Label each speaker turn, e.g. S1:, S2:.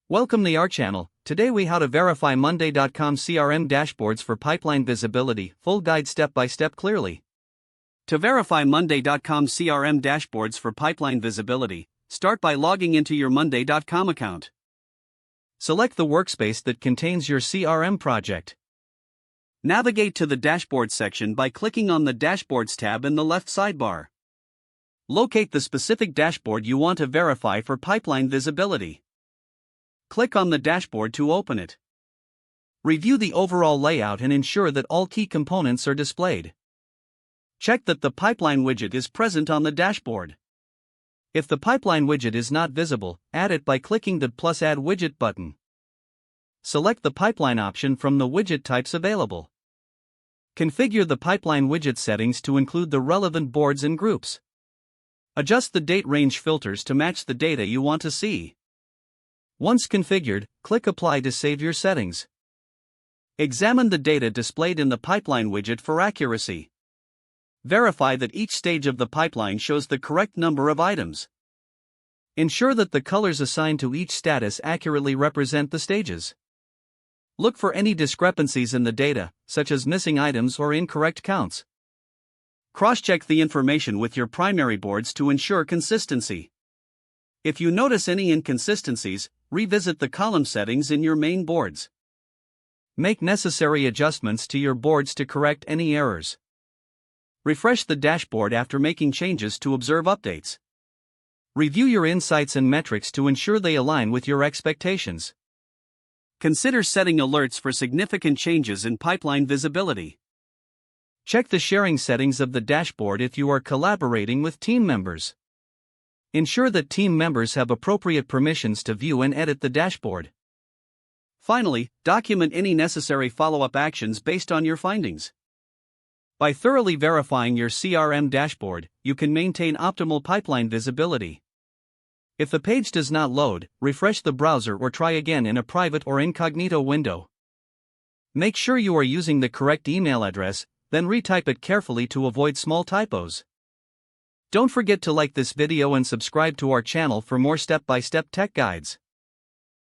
S1: Welcome to our channel. Today we how to verify Monday.com CRM dashboards for pipeline visibility, full guide step by step clearly. To verify Monday.com CRM dashboards for pipeline visibility, start by logging into your Monday.com account. Select the workspace that contains your CRM project. Navigate to the Dashboard section by clicking on the Dashboards tab in the left sidebar. Locate the specific dashboard you want to verify for pipeline visibility. Click on the dashboard to open it. Review the overall layout and ensure that all key components are displayed. Check that the pipeline widget is present on the dashboard. If the pipeline widget is not visible, add it by clicking the plus Add Widget button. Select the pipeline option from the widget types available. Configure the pipeline widget settings to include the relevant boards and groups. Adjust the date range filters to match the data you want to see. Once configured, click Apply to save your settings. Examine the data displayed in the pipeline widget for accuracy. Verify that each stage of the pipeline shows the correct number of items. Ensure that the colors assigned to each status accurately represent the stages. Look for any discrepancies in the data, such as missing items or incorrect counts. Cross-check the information with your primary boards to ensure consistency. If you notice any inconsistencies, revisit the column settings in your main boards. Make necessary adjustments to your boards to correct any errors. Refresh the dashboard after making changes to observe updates. Review your insights and metrics to ensure they align with your expectations. Consider setting alerts for significant changes in pipeline visibility. Check the sharing settings of the dashboard if you are collaborating with team members. Ensure that team members have appropriate permissions to view and edit the dashboard. Finally, document any necessary follow-up actions based on your findings. By thoroughly verifying your CRM dashboard, you can maintain optimal pipeline visibility. If the page does not load, refresh the browser or try again in a private or incognito window. Make sure you are using the correct email address, then retype it carefully to avoid small typos. Don't forget to like this video and subscribe to our channel for more step-by-step tech guides.